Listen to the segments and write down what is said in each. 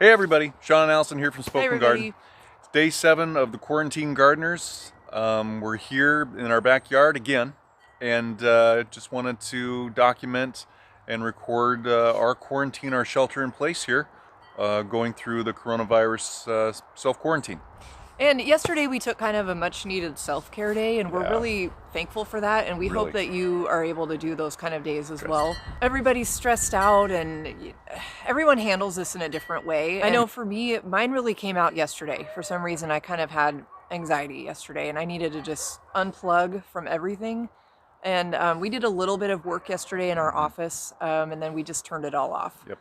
Hey everybody, Sean and Allison here from Hey Spoken everybody. Garden. It's day 7 of the Quarantine Gardeners. We're here in our backyard again, and just wanted to document and record our quarantine, our shelter in place here, going through the coronavirus self-quarantine. And yesterday we took kind of a much needed self-care day, and we're Yeah. really thankful for that, and we Really. hope that you are able to do those kind of days as Yes. well. Everybody's stressed out and everyone handles this in a different way. I know for me, mine really came out yesterday. For some reason, I kind of had anxiety yesterday and I needed to just unplug from everything. And we did a little bit of work yesterday in our office, and then we just turned it all off. Yep.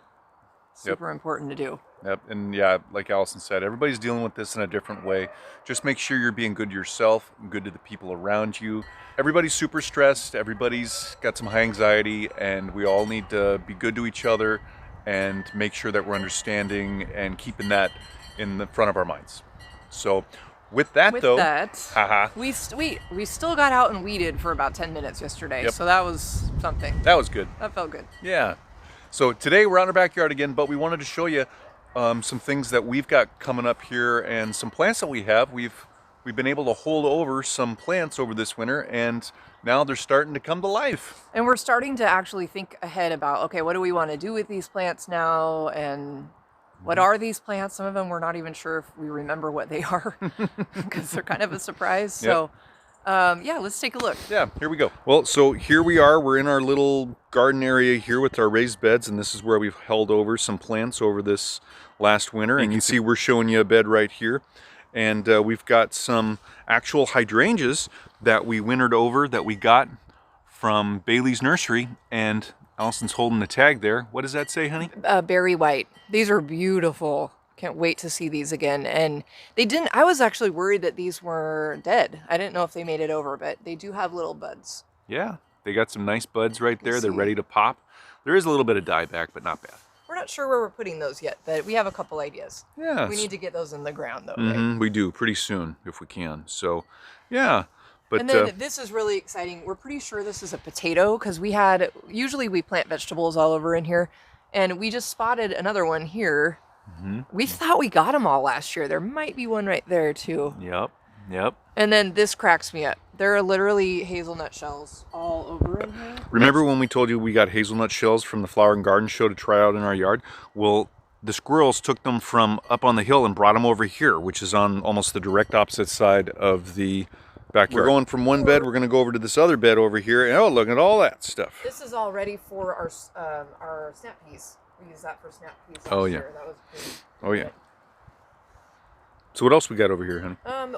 Super important to do. Yep, and yeah, like Allison said, everybody's dealing with this in a different way. Just make sure you're being good to yourself, good to the people around you. Everybody's super stressed, everybody's got some high anxiety, and we all need to be good to each other and make sure that we're understanding and keeping that in the front of our minds. So with that though, haha, we still got out and weeded for about 10 minutes yesterday. Yep. So that was something. that was good. That felt good. Yeah. So today we're out in our backyard again, but we wanted to show you some things that we've got coming up here and some plants that we have. We've been able to hold over some plants over this winter, and now they're starting to come to life. And we're starting to actually think ahead about, okay, what do we want to do with these plants now? And what are these plants? Some of them we're not even sure if we remember what they are because they're kind of a surprise. So yeah, let's take a look. Yeah, here we go. Well, so here we are. We're in our little garden area here with our raised beds, and this is where we've held over some plants over this last winter. And you can see we're showing you a bed right here. And we've got some actual hydrangeas that we wintered over that we got from Bailey's Nursery. And Allison's holding the tag there. What does that say, honey? Berry white. These are beautiful. Can't wait to see these again. And they didn't, I was actually worried that these were dead. I didn't know if they made it over, but they do have little buds. Yeah, they got some nice buds right there. They're ready to pop. There is a little bit of dieback, but not bad. We're not sure where we're putting those yet, but we have a couple ideas. Yeah. We need to get those in the ground though, Mm-hmm, right? we do, pretty soon, if we can. So, yeah. But, and then this is really exciting. We're pretty sure this is a potato because usually we plant vegetables all over in here, and we just spotted another one here. Mm-hmm. We thought we got them all last year. There might be one right there too. Yep. And then this cracks me up. There are literally hazelnut shells all over in here. Remember when we told you we got hazelnut shells from the Flower and Garden Show to try out in our yard? Well, the squirrels took them from up on the hill and brought them over here, which is on almost the direct opposite side of the backyard. We're going from one bed, we're going to go over to this other bed over here, and oh, look at all that stuff. This is all ready for our snap peas. We use that for snap peas last Oh, yeah. year. That was pretty Oh, yeah. good. So what else we got over here, honey?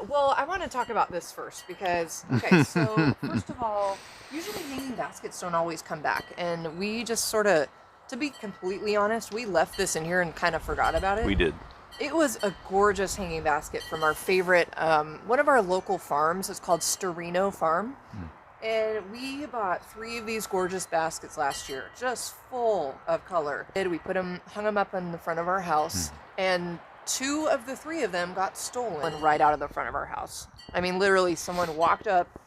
Well, I want to talk about this first because, okay, so first of all, usually hanging baskets don't always come back. And we just sort of, to be completely honest, we left this in here and kind of forgot about it. We did. It was a gorgeous hanging basket from our favorite, one of our local farms. It's called Storino Farm. And we bought 3 of these gorgeous baskets last year, just full of color. We hung them up in the front of our house, and 2 of the 3 of them got stolen right out of the front of our house. I mean, literally, someone walked up,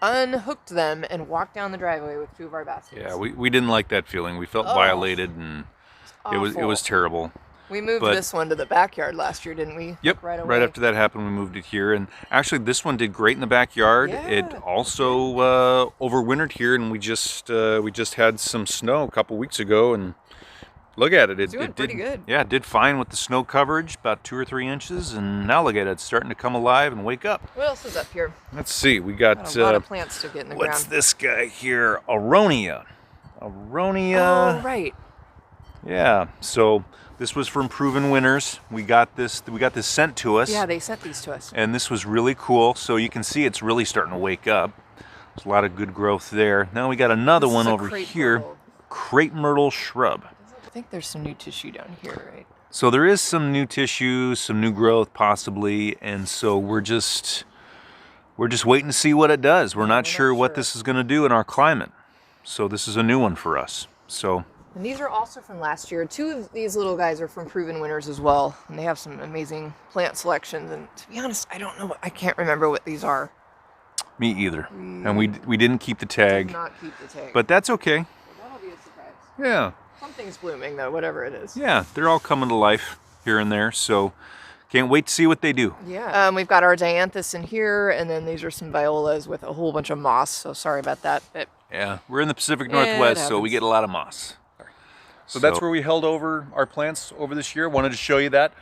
unhooked them, and walked down the driveway with 2 of our baskets. Yeah, we didn't like that feeling. We felt violated, and it was terrible. We moved this one to the backyard last year, didn't we? Yep, Right away. right after that happened, we moved it here. And actually, this one did great in the backyard. Yeah. It also overwintered here, and we just had some snow a couple weeks ago, and look at it. It Doing pretty good. Yeah, it did fine with the snow coverage, about 2 or 3 inches, and now look at it. It's starting to come alive and wake up. What else is up here? Let's see. We got A lot of plants to get in the what's ground. this guy here? Aronia. Oh, right. Yeah. So this was from Proven Winners. We got this sent to us. Yeah, they sent these to us. And this was really cool. So you can see it's really starting to wake up. There's a lot of good growth there. Now we got another one over here. Crepe myrtle shrub. I think there's some new tissue down here, right? So there is some new tissue, some new growth possibly, and so we're just waiting to see what it does. We're not sure what this is going to do in our climate. So this is a new one for us. So. And these are also from last year. 2 of these little guys are from Proven Winners as well. And they have some amazing plant selections. And to be honest, I can't remember what these are. Me either. And we didn't keep the tag. Did not keep the tag. But that's okay. That'll be a surprise. Yeah. Something's blooming though, whatever it is. Yeah, they're all coming to life. here and there. So can't wait to see what they do. Yeah. We've got our dianthus in here, and then these are some violas with a whole bunch of moss. So sorry about that. But yeah, we're in the Pacific Yeah, it Northwest, so we happens. get a lot of moss. So that's where we held over our plants over this year. Wanted to show you that.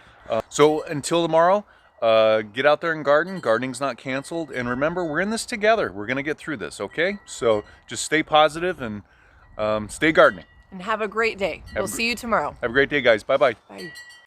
So until tomorrow, get out there and garden. Gardening's not canceled. And remember, we're in this together. We're going to get through this, okay? So just stay positive and stay gardening. And have a great day. We'll see you tomorrow. Have a great day, guys. Bye-bye. Bye.